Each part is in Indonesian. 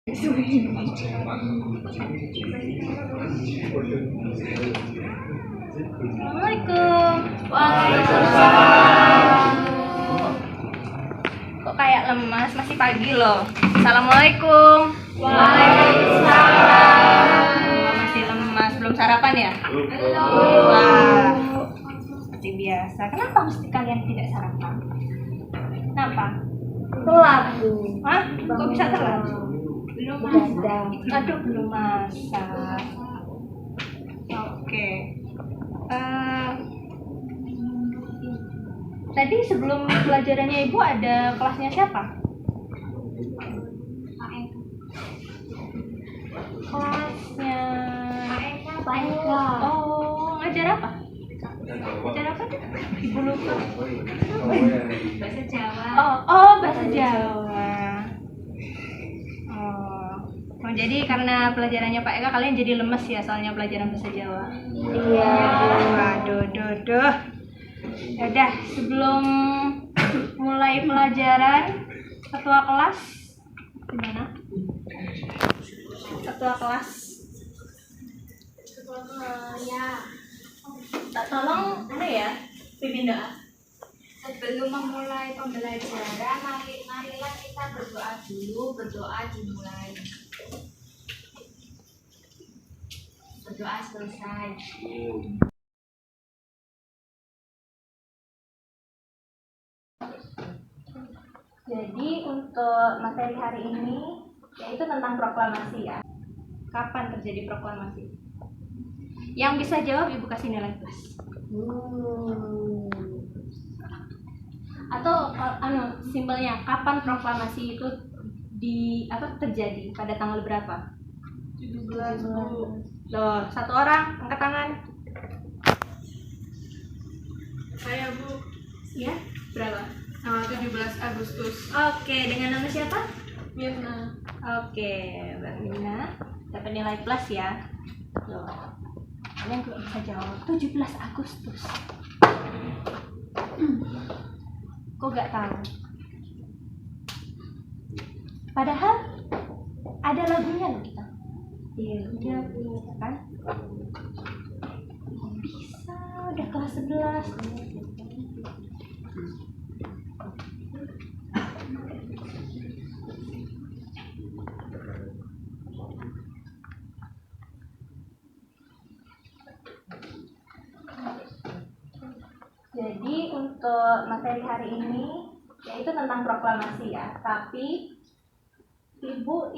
Assalamualaikum. Waalaikumsalam. Kok kayak lemas? Masih pagi loh. Assalamualaikum. Waalaikumsalam. Masih lemas, belum sarapan ya? Belum. Wah, seperti biasa. Kenapa mesti kalian tidak sarapan? Kenapa? Telat. Hah? Kok bisa telat? Belum masak. Aduh, belum masak. Oke. Tadi sebelum pelajarannya Ibu ada kelasnya siapa? Kelasnya Pak Eka. Oh, ngajar apa? Ngajar apa tuh? Ibu lupa. Bahasa Jawa. Oh, bahasa Jawa. Oh, jadi karena pelajarannya Pak Eka kalian jadi lemes ya soalnya pelajaran bahasa Jawa. Iya. Waduh. Yaudah, sebelum mulai pelajaran, ketua kelas gimana? Ketua kelas. Ya. Tolong ya, pimpin doa. Sebelum memulai pembelajaran, marilah kita berdoa dulu. Berdoa dimulai. Berdoa selesai. Jadi untuk materi hari ini yaitu tentang proklamasi ya. Kapan terjadi proklamasi? Yang bisa jawab Ibu kasih nilai plus. Atau simpelnya kapan proklamasi itu terjadi pada tanggal berapa? 17. Loh, satu orang angkat tangan. Saya Bu, Ya, berapa? tanggal 17 Agustus. Oke, dengan nama siapa? Mirna. Oke, Mbak Mina dapat nilai plus ya. Loh, kalian juga bisa jawab 17 Agustus. Kok gak tahu? Padahal ada lagunya loh kita. Iya, kan? Bisa, udah kelas 11. Jadi untuk materi hari ini yaitu tentang proklamasi ya. Tapi Ibu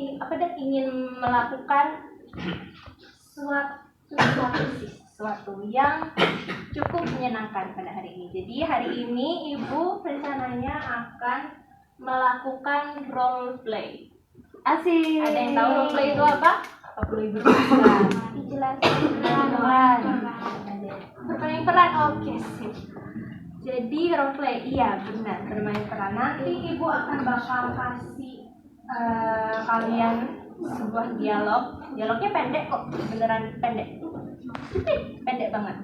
ingin melakukan sesuatu yang cukup menyenangkan pada hari ini. Jadi hari ini Ibu rencananya akan melakukan role play. Asik. Ada yang tahu role play itu apa? Apa perlu Ibu jelaskan? Dijelaskan. Bermain peran, oke sih. Jadi role play, iya benar, bermain peran. Nanti Ibu akan bakal kasih kalian sebuah dialog. Dialognya pendek kok, beneran pendek. Pendek banget.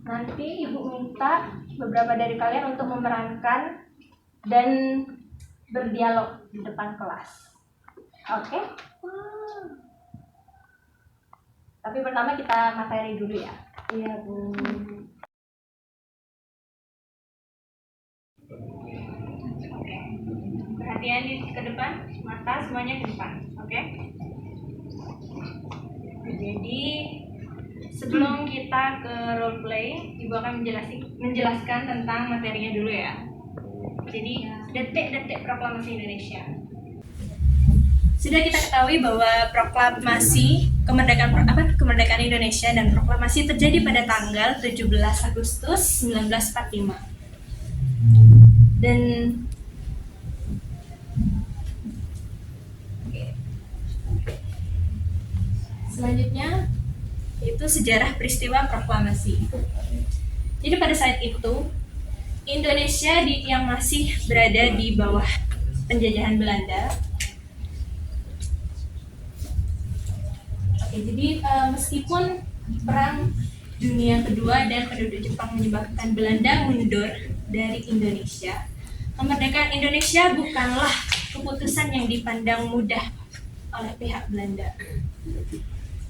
Nanti Ibu minta beberapa dari kalian untuk memerankan dan berdialog di depan kelas. Oke? Tapi pertama kita materi dulu ya. Iya Bu. Perhatian ke depan, mata semuanya ke depan, oke? Jadi sebelum kita ke role play, Ibu akan menjelaskan tentang materinya dulu ya. Jadi detik-detik proklamasi Indonesia. Sudah kita ketahui bahwa proklamasi kemerdekaan Indonesia dan proklamasi terjadi pada tanggal 17 Agustus 1945. Dan selanjutnya itu sejarah peristiwa proklamasi. Jadi pada saat itu Indonesia yang masih berada di bawah penjajahan Belanda. Oke, jadi meskipun perang dunia kedua dan penduduk Jepang menyebabkan Belanda mundur dari Indonesia, kemerdekaan Indonesia bukanlah keputusan yang dipandang mudah oleh pihak Belanda.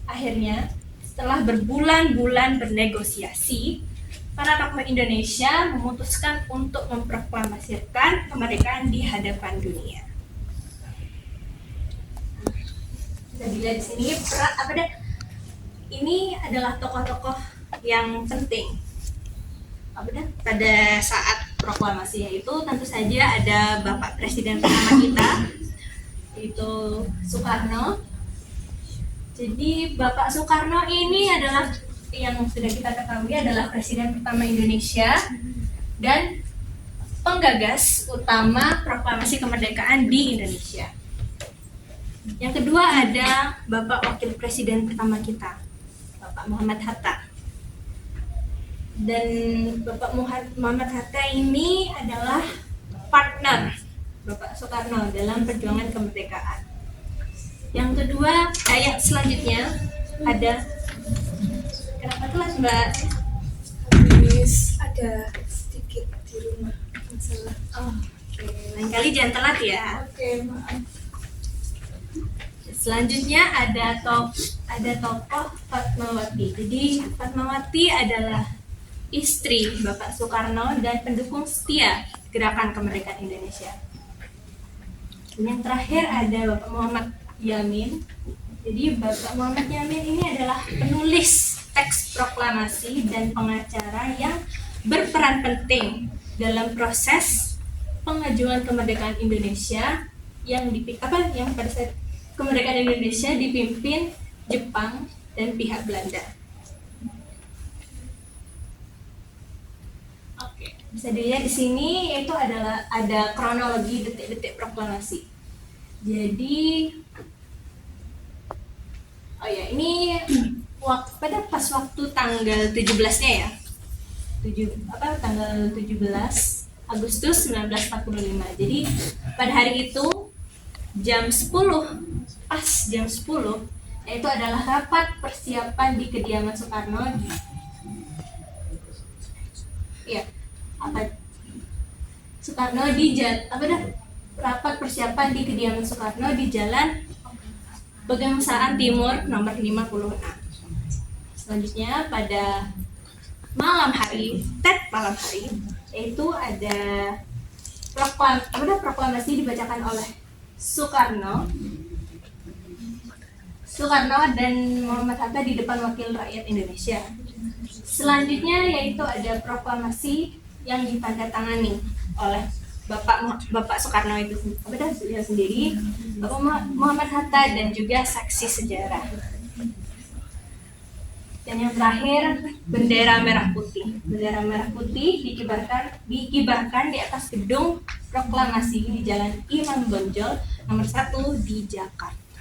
Akhirnya, setelah berbulan-bulan bernegosiasi, para tokoh Indonesia memutuskan untuk memproklamasikan kemerdekaan di hadapan dunia. Bisa dilihat di sini ini adalah tokoh-tokoh yang penting pada saat proklamasi, yaitu tentu saja ada Bapak Presiden pertama kita, yaitu Soekarno. Jadi Bapak Soekarno ini adalah yang sudah kita ketahui adalah Presiden pertama Indonesia dan penggagas utama proklamasi kemerdekaan di Indonesia. Yang kedua ada Bapak Wakil Presiden pertama kita, Bapak Muhammad Hatta. Dan Bapak Muhammad Hatta ini adalah partner Bapak Soekarno dalam perjuangan kemerdekaan. Yang kedua, ayat selanjutnya ada, kenapa kelas Mbak? Habis ada sedikit di rumah masalah. Oke. Lain kali jangan telat ya. Oke, maaf. Selanjutnya ada tokoh Fatmawati. Jadi Fatmawati adalah istri Bapak Soekarno dan pendukung setia Gerakan Kemerdekaan Indonesia. Dan yang terakhir ada Bapak Muhammad Yamin. Jadi Bapak Muhammad Yamin ini adalah penulis teks proklamasi dan pengacara yang berperan penting dalam proses pengajuan kemerdekaan Indonesia yang pada saat kemerdekaan Indonesia dipimpin Jepang dan pihak Belanda. Oke, bisa dilihat di sini yaitu ada kronologi detik-detik proklamasi. Jadi ini pada pas waktu tanggal 17-nya ya. Tanggal 17 Agustus 1945. Jadi pada hari itu jam 10 yaitu adalah rapat persiapan di kediaman Soekarno rapat persiapan di kediaman Soekarno di Jalan Pegangsaan Timur nomor 56. Selanjutnya pada malam hari yaitu ada proklamasi dibacakan oleh Soekarno dan Muhammad Hatta di depan wakil rakyat Indonesia. Selanjutnya yaitu ada proklamasi yang ditandatangani oleh Bapak Soekarno itu sendiri, Bapak Muhammad Hatta dan juga saksi sejarah. Dan yang terakhir bendera merah putih. Bendera merah putih dikibarkan di atas gedung proklamasi di Jalan Imam Bonjol nomor 1 di Jakarta.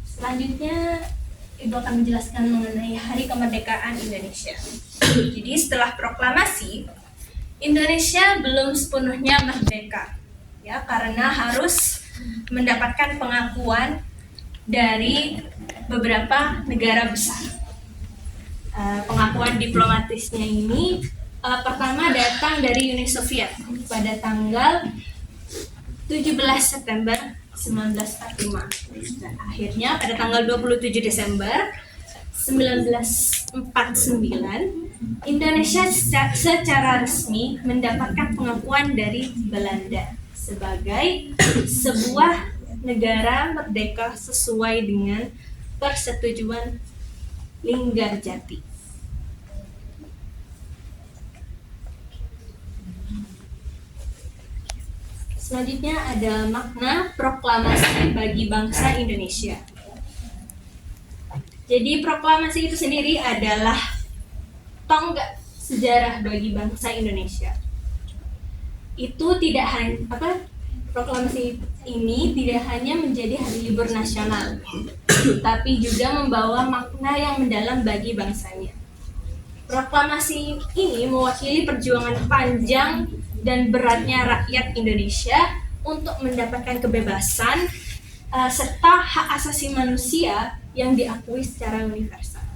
Selanjutnya Ibu akan menjelaskan mengenai Hari Kemerdekaan Indonesia. Jadi setelah proklamasi, Indonesia belum sepenuhnya merdeka, ya, karena harus mendapatkan pengakuan dari beberapa negara besar. Pengakuan diplomatisnya ini pertama datang dari Uni Soviet pada tanggal 17 September 1945. Dan akhirnya pada tanggal 27 Desember 1949 Indonesia secara resmi mendapatkan pengakuan dari Belanda sebagai sebuah negara merdeka sesuai dengan persetujuan Linggarjati. Selanjutnya ada makna proklamasi bagi bangsa Indonesia. Jadi proklamasi itu sendiri adalah tonggak sejarah bagi bangsa Indonesia. Itu tidak hanya proklamasi ini tidak hanya menjadi hari libur nasional, tapi juga membawa makna yang mendalam bagi bangsanya. Proklamasi ini mewakili perjuangan panjang dan beratnya rakyat Indonesia untuk mendapatkan kebebasan serta hak asasi manusia yang diakui secara universal.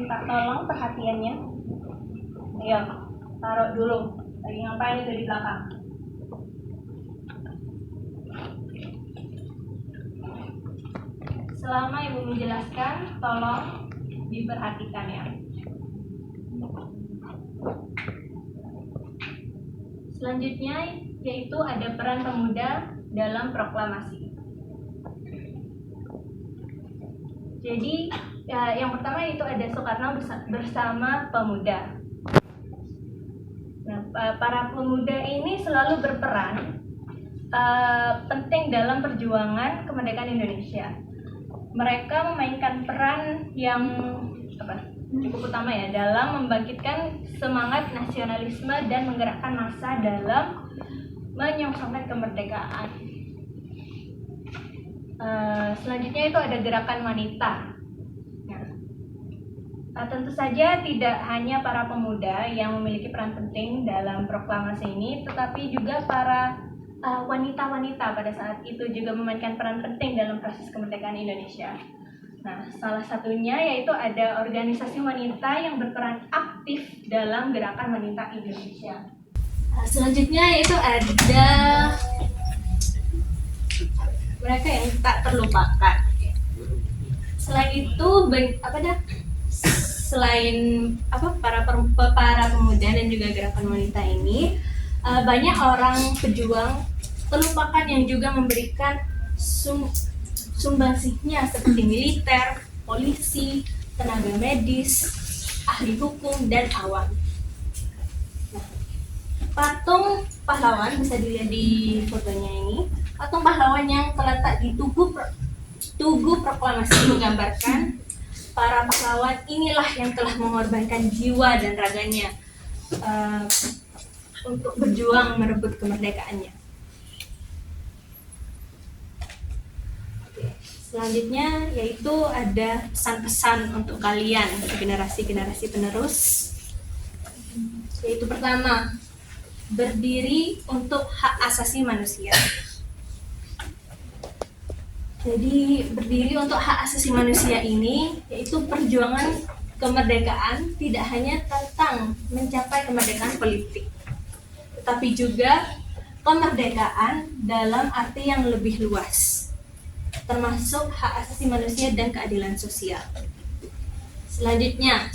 minta tolong perhatiannya. Ayo, taruh dulu. Lagi ngapain itu di belakang? Selama Ibu menjelaskan, tolong diperhatikan ya. Selanjutnya yaitu ada peran pemuda dalam proklamasi. Jadi yang pertama itu ada Soekarno bersama pemuda. Nah, para pemuda ini selalu berperan penting dalam perjuangan kemerdekaan Indonesia. Mereka memainkan peran yang cukup utama ya dalam membangkitkan semangat nasionalisme dan menggerakkan massa dalam menyongsongkan kemerdekaan. Selanjutnya itu ada gerakan wanita. Nah, tentu saja tidak hanya para pemuda yang memiliki peran penting dalam proklamasi ini, tetapi juga para wanita-wanita pada saat itu juga memainkan peran penting dalam proses kemerdekaan Indonesia. Nah, salah satunya yaitu ada organisasi wanita yang berperan aktif dalam gerakan wanita Indonesia. Selanjutnya itu ada mereka yang tak terlupakan. Selain itu, para pemuda dan juga gerakan wanita ini, banyak orang pejuang terlupakan yang juga memberikan sumbangsihnya seperti militer, polisi, tenaga medis, ahli hukum, dan awam. Nah, patung pahlawan bisa dilihat di fotonya ini. Patung pahlawan yang terletak di Tugu Proklamasi menggambarkan para pahlawan inilah yang telah mengorbankan jiwa dan raganya untuk berjuang merebut kemerdekaannya. Selanjutnya yaitu ada pesan-pesan untuk kalian, generasi-generasi penerus. Yaitu pertama, berdiri untuk hak asasi manusia. Jadi berdiri untuk hak asasi manusia ini yaitu perjuangan kemerdekaan tidak hanya tentang mencapai kemerdekaan politik, tetapi juga kemerdekaan dalam arti yang lebih luas, termasuk hak asasi manusia dan keadilan sosial. Selanjutnya,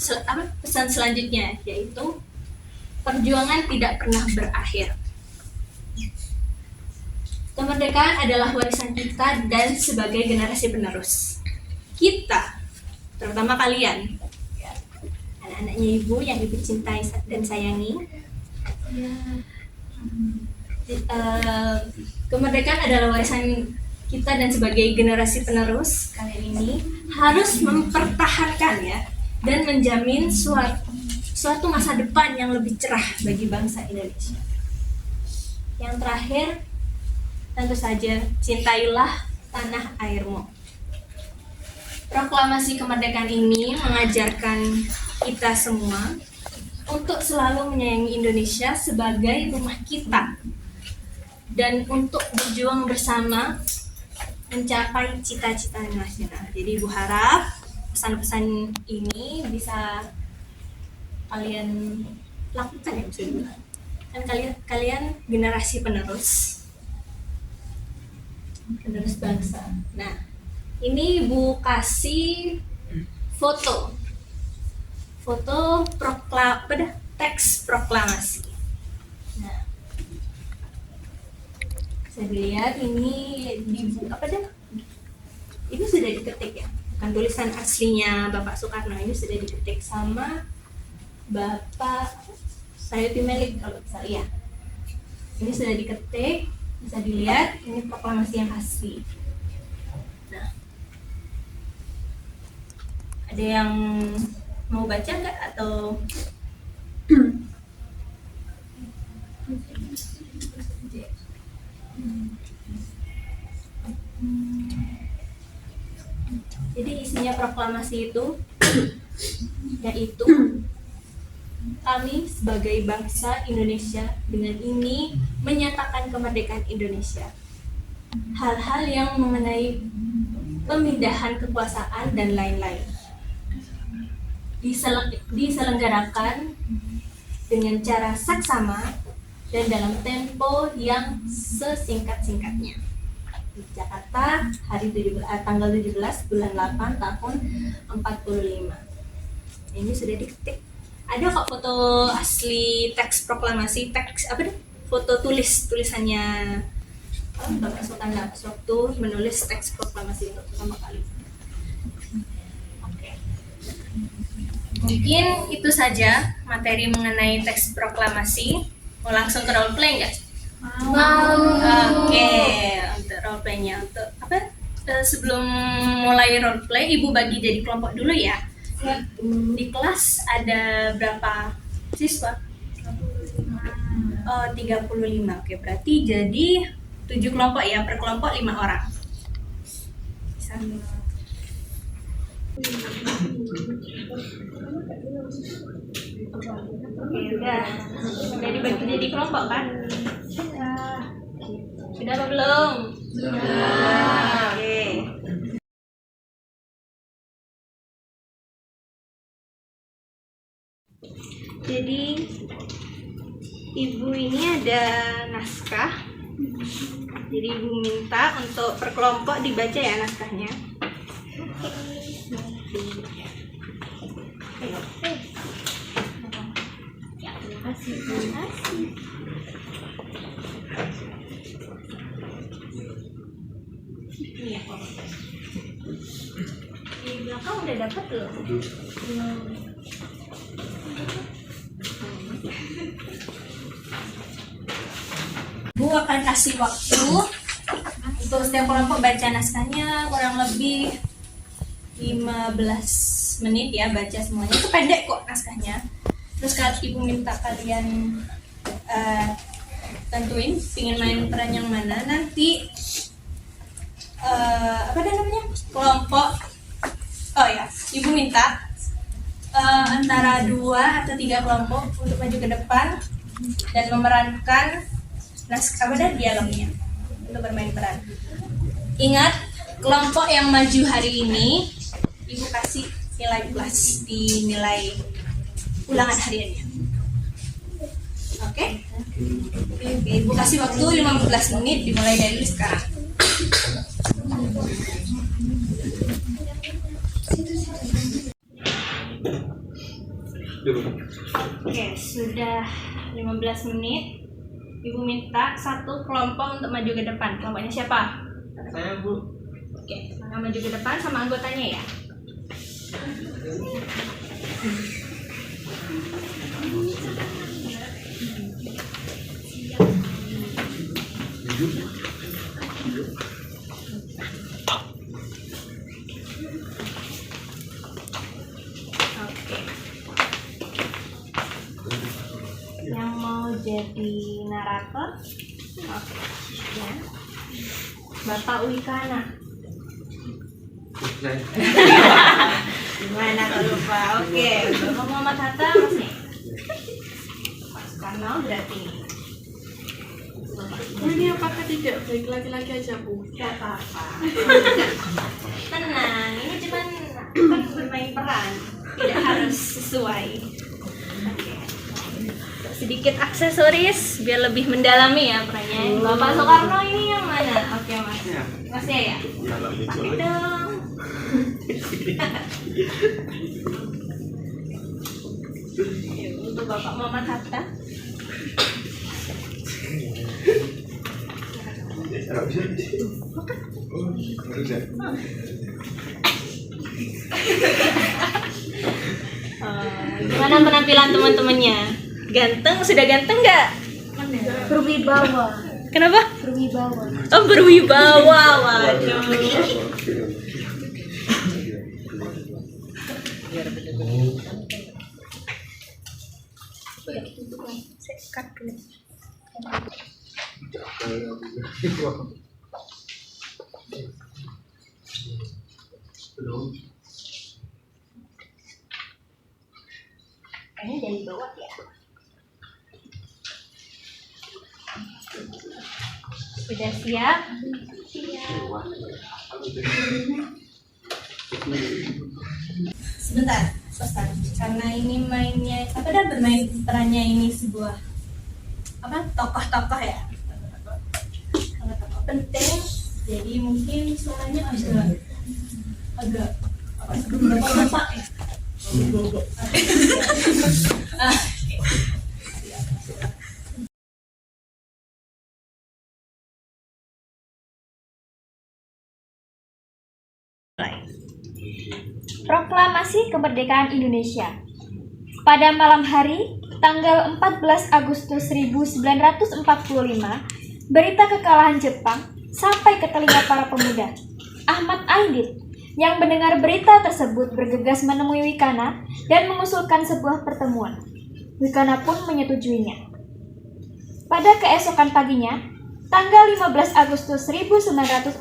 pesan selanjutnya yaitu perjuangan tidak pernah berakhir. Kemerdekaan adalah warisan kita dan sebagai generasi penerus. Kita, terutama kalian, anak-anaknya ibu yang ibu cintai dan sayangi. Kemerdekaan adalah warisan kita dan sebagai generasi penerus kalian ini harus mempertahankan ya dan menjamin suatu masa depan yang lebih cerah bagi bangsa Indonesia. Yang terakhir, tentu saja cintailah tanah airmu. Proklamasi kemerdekaan ini mengajarkan kita semua untuk selalu menyayangi Indonesia sebagai rumah kita dan untuk berjuang bersama mencapai cita-cita nasional. Jadi Ibu harap pesan-pesan ini bisa kalian lakukan ya, kan kalian generasi penerus bangsa. Nah, ini Ibu kasih foto teks proklamasi. Nah, bisa dilihat ini ini sudah diketik ya, bukan tulisan aslinya Bapak Soekarno, ini sudah diketik sama Bapak Sayuti Melik kalau bisa lihat. Ini sudah diketik, bisa dilihat ini proklamasi yang asli. Nah, ada yang mau baca nggak atau jadi isinya proklamasi itu yaitu kami sebagai bangsa Indonesia dengan ini menyatakan kemerdekaan Indonesia. Hal-hal yang mengenai pemindahan kekuasaan dan lain-lain. diselenggarakan dengan cara saksama dan dalam tempo yang sesingkat-singkatnya. Di Jakarta, tanggal 17 bulan 8 tahun 45. Ini sudah diketik. Ada kok foto asli teks proklamasi, foto tulisannya Bapak Sultan Nafis waktu menulis teks proklamasi untuk pertama kali. Oke. Mungkin itu saja materi mengenai teks proklamasi. Mau langsung ke role play nggak? Oke, untuk role playnya sebelum mulai role play, Ibu bagi jadi kelompok dulu ya. Di kelas ada berapa siswa? 35. Oke, berarti jadi 7 kelompok ya, per kelompok 5 orang. Oke, udah dibagi jadi kelompok kan? Sudah apa belum? Sudah. Oke. Jadi Ibu ini ada naskah. Jadi Ibu minta untuk per kelompok dibaca ya naskahnya. Terima kasih. Iya, di belakang udah dapat loh. Bu akan kasih waktu untuk setiap kelompok baca naskahnya kurang lebih 15 menit ya, baca semuanya. Itu pendek kok naskahnya. Terus kalau Ibu minta kalian tentuin ingin main peran yang mana, nanti kelompok Ibu minta antara 2 atau 3 kelompok untuk maju ke depan dan memerankan dialognya untuk bermain peran. Ingat, kelompok yang maju hari ini Ibu kasih nilai plus di nilai ulangan hariannya. Oke? Ibu kasih waktu 15 menit dimulai dari sekarang. Oke, sudah 15 menit. Ibu minta 1 kelompok untuk maju ke depan. Kelompoknya siapa? Saya, Bu. Oke, maka maju ke depan sama anggotanya ya. Oke. Yang mau jadi narator? Oke. Ya. Bapak Wikana. Gimana kalau lupa? Oke, Bapak Muhammad Hatta masih. Pak Soekarno berarti. Ini apakah tidak baik laki-laki aja, Bu? Gak apa-apa. Tenang, ini cuman bermain peran, tidak harus sesuai. Oke. Sedikit aksesoris biar lebih mendalami ya perannya. Bapak Soekarno ini yang mana? Oke, Mas. Mas ya? Pakai dong. Untuk Bapak Muhammad Hatta. Gimana penampilan teman-temannya? Ganteng? Sudah ganteng nggak? Berwibawa. Kenapa? Berwibawa. Oh, berwibawa. Waduh. Sekat dulu. Kayaknya dari bawah ya. Sudah siap? Sebentar. pesan karena ini mainnya bermain perannya ini sebuah tokoh-tokoh ya, tokoh penting, jadi mungkin suaranya agak bapak ya. Proklamasi Kemerdekaan Indonesia. Pada malam hari, tanggal 14 Agustus 1945, berita kekalahan Jepang sampai ke telinga para pemuda. Ahmad Aidit yang mendengar berita tersebut bergegas menemui Wikana dan mengusulkan sebuah pertemuan. Wikana pun menyetujuinya. Pada keesokan paginya, tanggal 15 Agustus 1945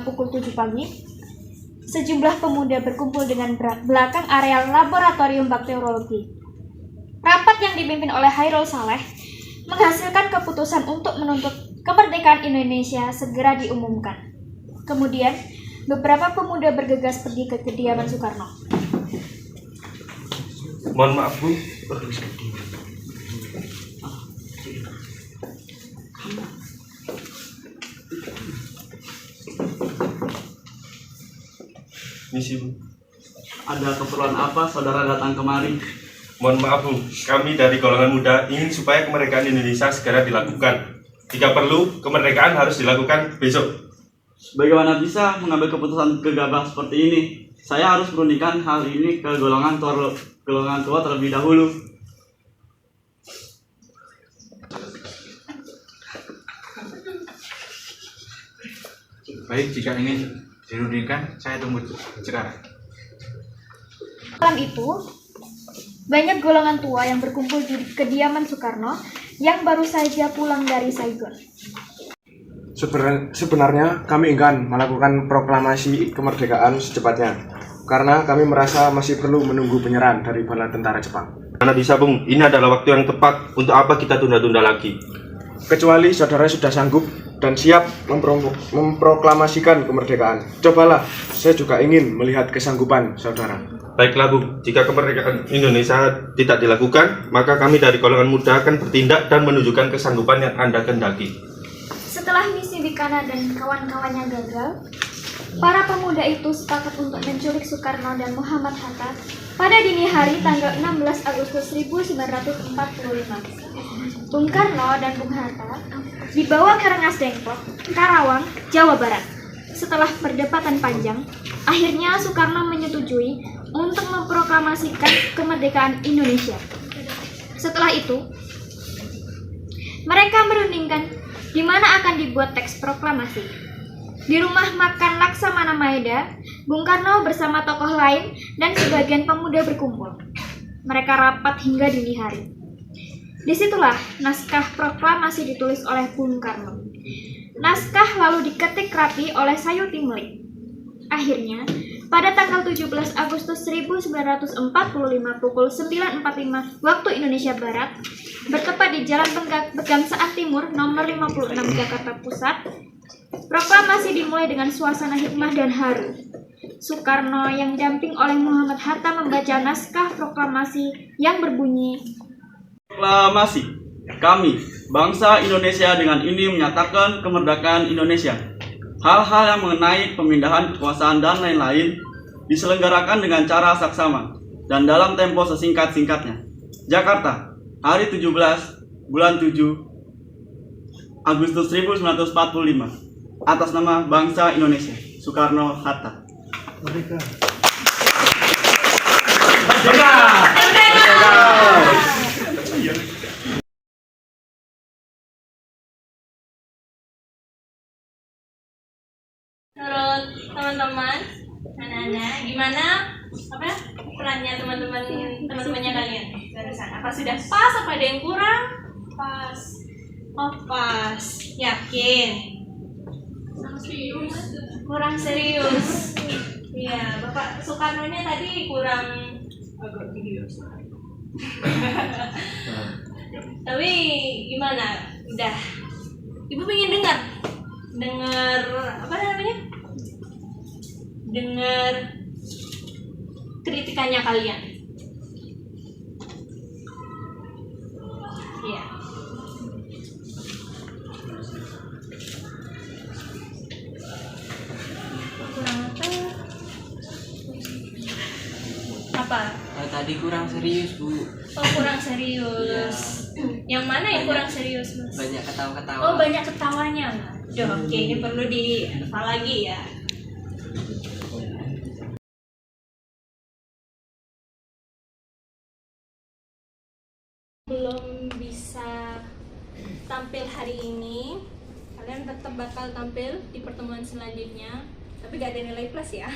pukul 7 pagi, sejumlah pemuda berkumpul dengan belakang areal laboratorium bakteriologi. Rapat yang dipimpin oleh Hairul Saleh menghasilkan keputusan untuk menuntut kemerdekaan Indonesia segera diumumkan. Kemudian, beberapa pemuda bergegas pergi ke kediaman Soekarno. Mohon maaf, Bu. Misi, Bu. Ada keperluan apa saudara datang kemari? Mohon maaf, Bu. Kami dari golongan muda ingin supaya kemerdekaan Indonesia segera dilakukan. Jika perlu, kemerdekaan harus dilakukan besok. Bagaimana bisa mengambil keputusan gegabah seperti ini? Saya harus merundingkan hal ini ke golongan tua terlebih dahulu. Baik, jika ingin dirundingkan, saya tunggu sekarang. Malam itu, banyak golongan tua yang berkumpul di kediaman Soekarno yang baru saja pulang dari Saigon. Sebenarnya kami enggan melakukan proklamasi kemerdekaan secepatnya, karena kami merasa masih perlu menunggu penyerahan dari bala tentara Jepang. Karena bisa, Bung, ini adalah waktu yang tepat. Untuk apa kita tunda-tunda lagi? Kecuali saudara sudah sanggup dan siap memproklamasikan kemerdekaan. Cobalah, saya juga ingin melihat kesanggupan saudara. Baiklah, Bung. Jika kemerdekaan Indonesia tidak dilakukan, maka kami dari golongan muda akan bertindak dan menunjukkan kesanggupan yang Anda kehendaki. Setelah misi Wikana dan kawan-kawannya gagal, para pemuda itu sepakat untuk menculik Soekarno dan Muhammad Hatta pada dini hari tanggal 16 Agustus 1945. Bung Karno dan Bung Hatta dibawa ke Rengas Dengklok, Karawang, Jawa Barat. Setelah perdebatan panjang, akhirnya Soekarno menyetujui untuk memproklamasikan kemerdekaan Indonesia. Setelah itu, mereka merundingkan di mana akan dibuat teks proklamasi. Di rumah makan Laksamana Maeda, Bung Karno bersama tokoh lain dan sebagian pemuda berkumpul. Mereka rapat hingga dini hari. Disitulah naskah proklamasi ditulis oleh Bung Karno. Naskah lalu diketik rapi oleh Sayuti Melik. Akhirnya, pada tanggal 17 Agustus 1945 pukul 9.45 waktu Indonesia Barat, bertepat di Jalan Pegangsaan Timur nomor 56 Jakarta Pusat, proklamasi dimulai dengan suasana hikmah dan haru. Soekarno yang didamping oleh Muhammad Hatta membaca naskah proklamasi yang berbunyi, Proklamasi. Kami, bangsa Indonesia dengan ini menyatakan kemerdekaan Indonesia. Hal-hal yang mengenai pemindahan kekuasaan dan lain-lain diselenggarakan dengan cara saksama dan dalam tempo sesingkat-singkatnya. Jakarta, hari 17 bulan 7 Agustus 1945. Atas nama bangsa Indonesia, Soekarno Hatta. Merdeka. menurut teman-teman, anak-anak, gimana perannya teman-temannya kalian barusan? Apa sudah pas? Apa ada yang kurang? Pas. Oh pas. Yakin? Kurang serius. Iya, Bapak Soekarno-nya tadi kurang agak video. Tapi gimana? Udah. Ibu pengen dengar apa namanya? Dengar kritikannya kalian. Apa? Tadi kurang serius, Bu. Oh, kurang serius. Yang mana yang kurang serius, Mas? Banyak ketawa-ketawa. Oh, banyak ketawanya. Duh, oke, ini perlu dihafal lagi ya. Belum bisa tampil hari ini, kalian tetap bakal tampil di pertemuan selanjutnya, tapi gak ada nilai plus ya.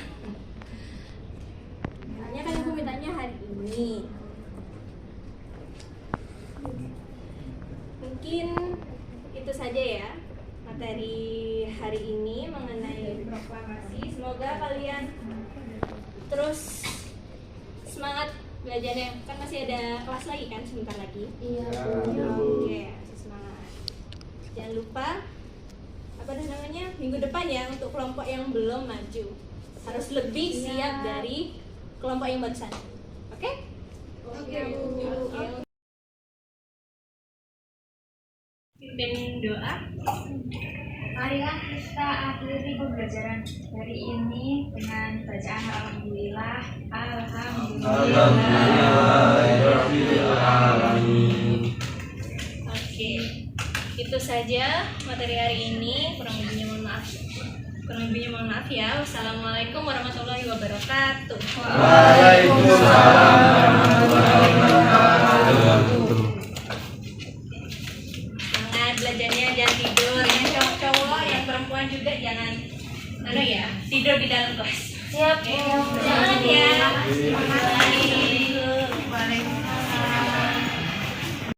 Hanya kan aku mintanya hari ini. Mungkin itu saja ya materi hari ini mengenai proklamasi. Semoga kalian terus semangat belajarnya, kan masih ada kelas lagi kan sebentar lagi. Iya. Oke, semangat. Jangan lupa apa namanya minggu depan ya untuk kelompok yang belum maju harus lebih siap dari kelompok yang barusan. Oke? Oke. Pimpin doa. Marilah kita akhiri pembelajaran hari ini dengan bacaan Alhamdulillah. Oke. Itu saja materi hari ini. Kurang lebihnya mohon maaf ya. Wassalamualaikum warahmatullahi wabarakatuh. Waalaikumsalam warahmatullahi wabarakatuh. Jangan belajarnya, jangan tidur. Yang cowok-cowok, yang perempuan juga jangan tidur di dalam kelas. Siap, Jangan ya.